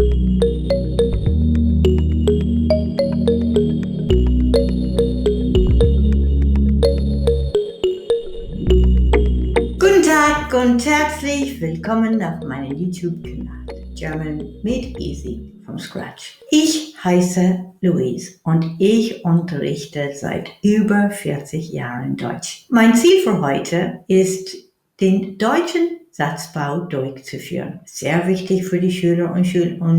Guten Tag und herzlich willkommen auf meinem YouTube-Kanal German Made Easy from Scratch. Ich heiße Louise und ich unterrichte seit über 40 Jahren Deutsch. Mein Ziel für heute ist, den deutschen Satzbau durchzuführen. Sehr wichtig für die Schüler und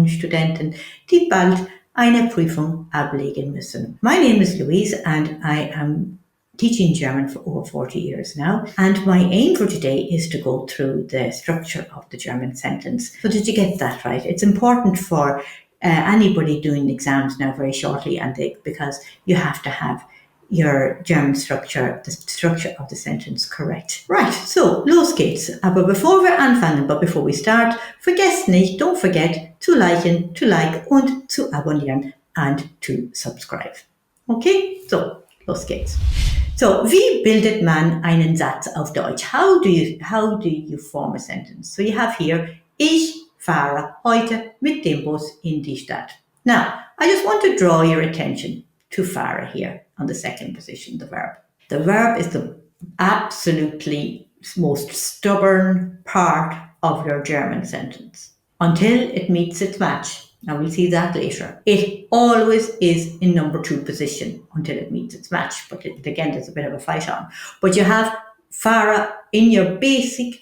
Studenten, die bald eine Prüfung ablegen müssen. My name is Louise and I am teaching German for over 40 years now, and my aim for today is to go through the structure of the German sentence. So did you get that right? It's important for anybody doing exams now very shortly, because you have to have your German structure, the structure of the sentence correct. Right, so los geht's. Aber bevor wir anfangen, before we start, vergesst nicht, don't forget to like und zu abonnieren and to subscribe. Okay, so los geht's. So, wie bildet man einen Satz auf Deutsch? How do you form a sentence? So you have here, ich fahre heute mit dem Bus in die Stadt. Now, I just want to draw your attention to fahre here on the second position, the verb. The verb is the absolutely most stubborn part of your German sentence until it meets its match. Now we'll see that later. It always is in number 2 position until it meets its match. But again, there's a bit of a fight on. But you have fahre in your basic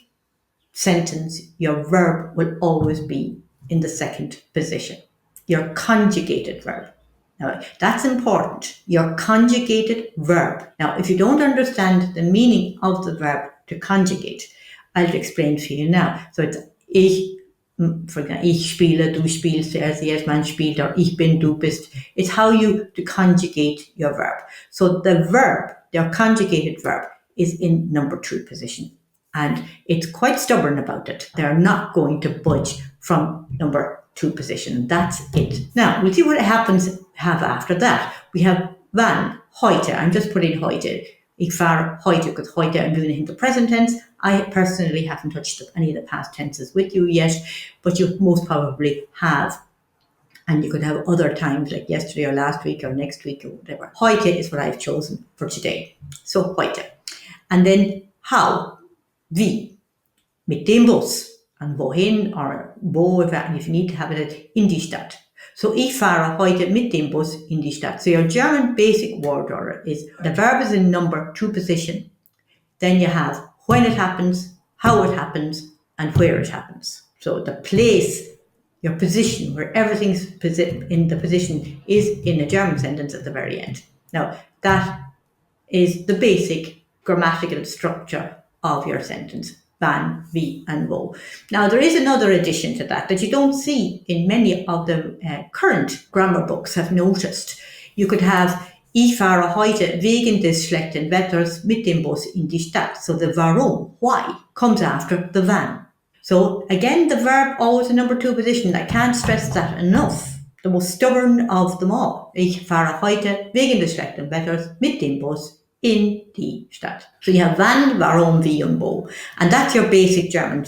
sentence. Your verb will always be in the second position. Your conjugated verb. Now that's important. Your conjugated verb. Now if you don't understand the meaning of the verb to conjugate, I'll explain for you now. So it's for example, ich spiele, du spielst, sie ist, man spielt, or ich bin, du bist. It's how you to conjugate your verb. So the verb, your conjugated verb, is in number 2 position. And it's quite stubborn about it. They're not going to budge from number 2 position. That's it. Now, we'll see what have after that. We have wann, heute. I'm just putting heute. Ich fahre heute, because heute I'm doing it in the present tense. I personally haven't touched any of the past tenses with you yet, but you most probably have. And you could have other times like yesterday or last week or next week or whatever. Heute is what I've chosen for today. So heute. And then how, wie, mit dem Bus. And wohin or wo, if you need to have it, in die Stadt. So ich fahre heute mit dem Bus in die Stadt. So your German basic word order is the verb is in number 2 position. Then you have when it happens, how it happens, and where it happens. So the place, your position, where everything's in the position is in a German sentence at the very end. Now that is the basic grammatical structure of your sentence. Wann, wie, and wo. Now there is another addition to that you don't see in many of the current grammar books have noticed. You could have ich fahre heute wegen des schlechten Wetters mit dem Bus in die Stadt. So the warum, why, comes after the wann. So again, the verb always in number 2 position. I can't stress that enough. The most stubborn of them all. Ich fahre heute wegen des schlechten Wetters mit dem Bus in die Stadt. So you have wann, warum, wie, und wo. And that's your basic German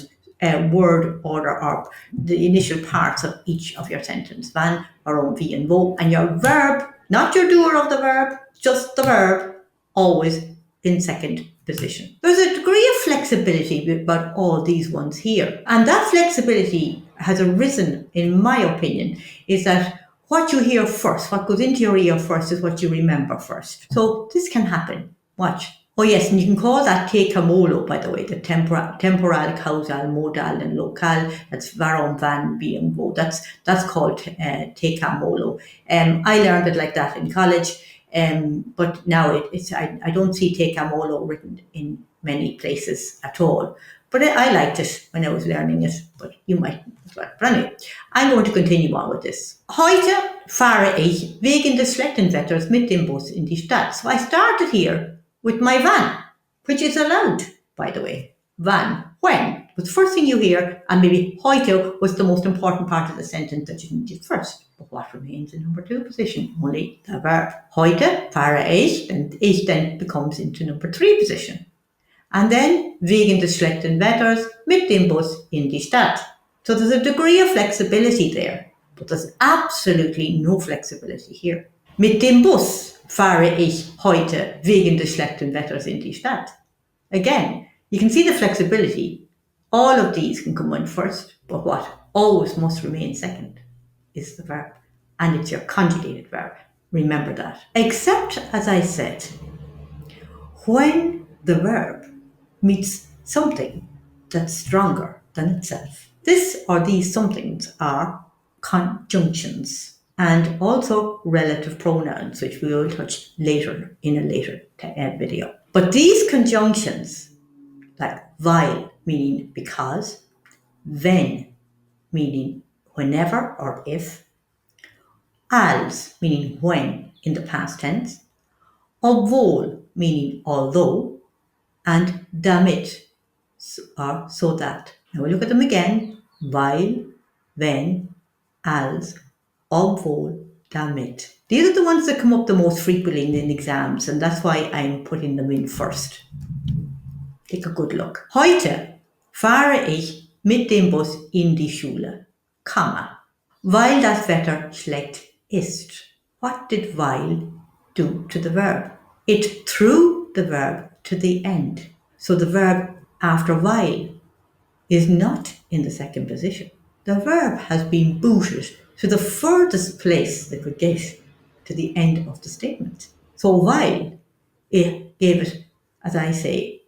word order, or the initial parts of each of your sentence. Wann, warum, wie, and wo. And your verb, not your doer of the verb, just the verb, always in second position. There's a degree of flexibility about all these ones here. And that flexibility has arisen, in my opinion, is that what you hear first, what goes into your ear first, is what you remember first. So this can happen. Watch. Oh yes, and you can call that te camolo, by the way, the temporal, causal, modal, and local. That's warum, wann, wie, and wo. That's called te camolo. I learned it like that in college, but now I don't see te camolo written in many places at all. But I liked it when I was learning it, but you might as well. But anyway, I'm going to continue on with this. Heute fahre ich wegen des schlechten Wetters mit dem Bus in die Stadt. So I started here with my wann, which is allowed, by the way. Wann, when, was the first thing you hear, and maybe heute was the most important part of the sentence that you needed first. But what remains in number 2 position? Only the verb. Heute fahre ich, and ich then becomes into number 3 position. And then wegen des schlechten Wetters mit dem Bus in die Stadt. So there's a degree of flexibility there. But there's absolutely no flexibility here. Mit dem Bus fahre ich heute wegen des schlechten Wetters in die Stadt. Again, you can see the flexibility. All of these can come in first, but what always must remain second is the verb. And it's your conjugated verb. Remember that. Except, as I said, when the verb meets something that's stronger than itself. This or these somethings are conjunctions and also relative pronouns, which we will touch later in a later video. But these conjunctions, like weil, meaning because, wenn, meaning whenever or if, als, meaning when in the past tense, obwohl, meaning although, and damit, or so that. Now we look at them again. Weil, wenn, als, obwohl, damit. These are the ones that come up the most frequently in exams, and that's why I'm putting them in first. Take a good look. Heute fahre ich mit dem Bus in die Schule, Komma, weil das Wetter schlecht ist. What did weil do to the verb? It threw the verb to the end. So the verb after weil is not in the second position. The verb has been booted to the furthest place they could get to the end of the statement. So weil, it gave it, as I say,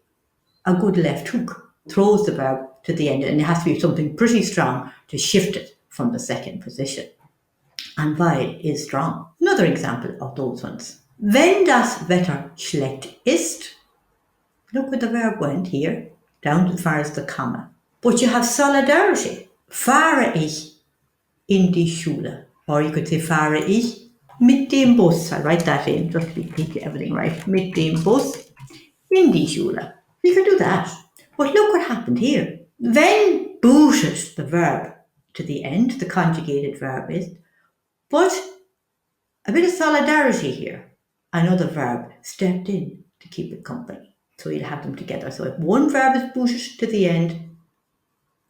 a good left hook, throws the verb to the end, and it has to be something pretty strong to shift it from the second position. And weil is strong. Another example of those ones. Wenn das Wetter schlecht ist, look where the verb went here, down as far as the comma. But you have solidarity. Fahre ich in die Schule. Or you could say fahre ich mit dem Bus. I write that in, just to keep everything right. Mit dem Bus in die Schule. You can do that. But look what happened here. Wenn booted the verb to the end, the conjugated verb is, but a bit of solidarity here. Another verb stepped in to keep it company. So you'll have them together. So if one verb is booted to the end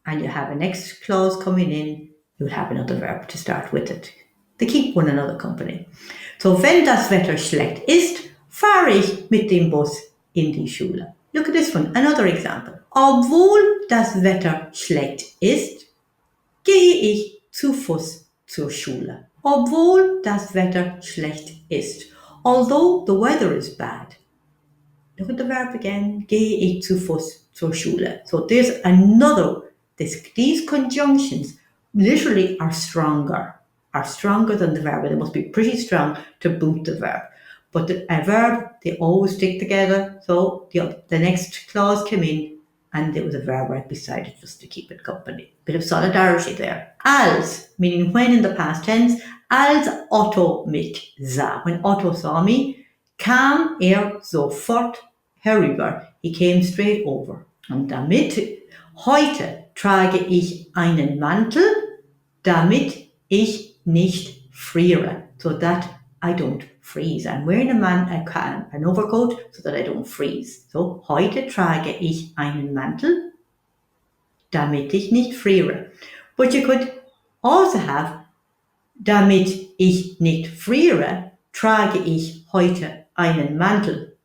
and you have a next clause coming in, you'll have another verb to start with it. They keep one another company. So wenn das Wetter schlecht ist, fahre ich mit dem Bus in die Schule. Look at this one, another example. Obwohl das Wetter schlecht ist, gehe ich zu Fuß zur Schule. Obwohl das Wetter schlecht ist. Although the weather is bad. Look at the verb again. Gehe ich zu Fuß zur Schule. So there's another. These conjunctions literally are stronger than the verb. They must be pretty strong to boot the verb. But a verb, they always stick together. So the next clause came in and there was a verb right beside it just to keep it company. Bit of solidarity there. Als, meaning when in the past tense. Als Otto mich sah. When Otto saw me, kam sofort herüber. He came straight over. Und damit, heute trage ich einen Mantel, damit ich nicht friere. So that I don't freeze. I'm wearing an overcoat so that I don't freeze. So, heute trage ich einen Mantel, damit ich nicht friere. But you could also have, damit ich nicht friere, trage ich heute einen Mantel.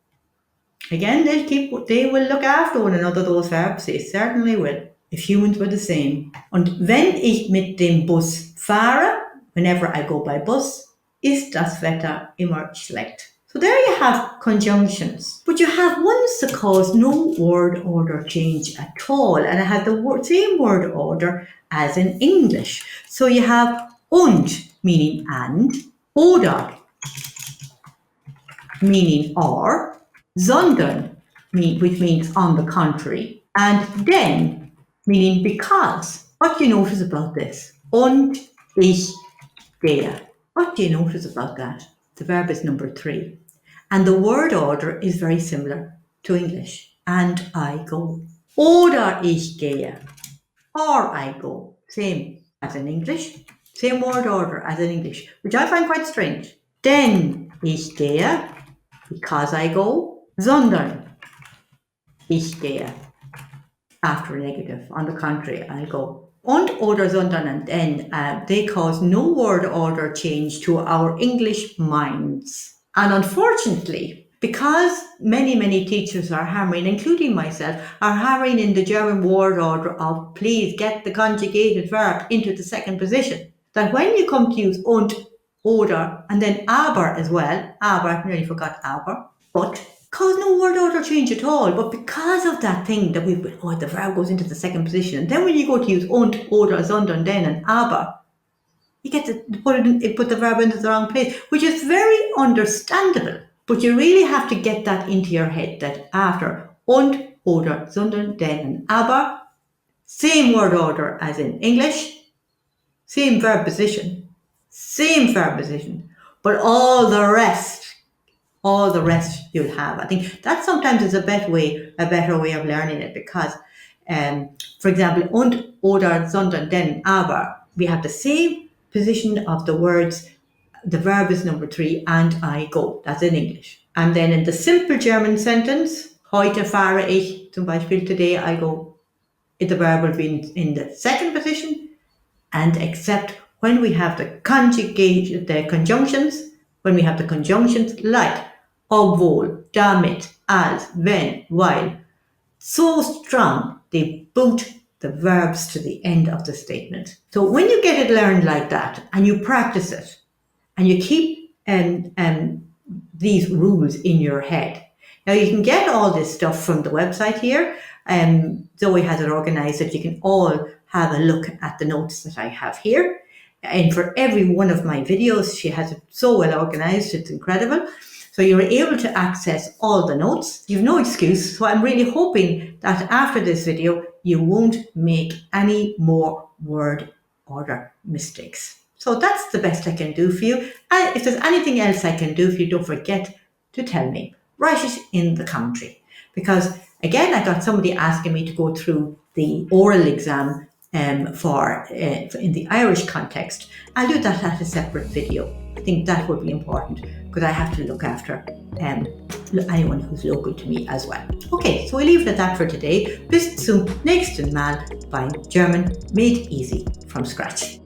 Again, they will look after one another, those verbs. They certainly will. If humans were the same. Und wenn ich mit dem Bus fahre, whenever I go by bus, ist das Wetter immer schlecht. So there you have conjunctions. But you have ones that cause no word order change at all. And it has the same word order as in English. So you have und, meaning and, oder, meaning or, sondern, which means on the contrary, and denn, meaning because. What do you notice about this? Und ich gehe. What do you notice about that? The verb is number 3. And the word order is very similar to English. And I go. Oder ich gehe. Or I go. Same as in English. Same word order as in English, which I find quite strange. Denn ich gehe, because I go, sondern ich gehe. After a negative, on the contrary, I'll go. Und oder sondern and then, they cause no word order change to our English minds. And unfortunately, because many teachers are hammering, including myself, are hammering in the German word order of please get the conjugated verb into the second position, that when you come to use und, oder, and then aber as well, aber, I nearly forgot aber, but cause no word order change at all, but because of that thing that the verb goes into the second position, and then when you go to use und, oder, sondern, then, and aber, you get to put the verb into the wrong place, which is very understandable. But you really have to get that into your head that after und, oder, sondern, then, and aber, same word order as in English, same verb position, but all the rest you'll have. I think that sometimes is a better way of learning it, because, for example, und, oder, sondern, then, aber, we have the same position of the words. The verb is number 3, and I go. That's in English. And then in the simple German sentence, heute fahre ich, zum Beispiel, today I go, the verb will be in the second position, and except when we have the conjunctions, like obwohl, damit, als, wenn, while, so strong they boot the verbs to the end of the statement. So when you get it learned like that, and you practice it, and you keep these rules in your head. Now you can get all this stuff from the website here. Zoe has it organized that you can all have a look at the notes that I have here. And for every one of my videos, she has it so well organized, it's incredible. So you're able to access all the notes. You've no excuse. So I'm really hoping that after this video, you won't make any more word order mistakes. So that's the best I can do for you. And if there's anything else I can do for you, don't forget to tell me. Write it in the commentary. Because again, I got somebody asking me to go through the oral exam for in the Irish context. I'll do that at a separate video. I think that would be important because I have to look after anyone who's local to me as well. Okay, so we leave it at that for today. Bis zum nächsten Mal beim German made easy from scratch.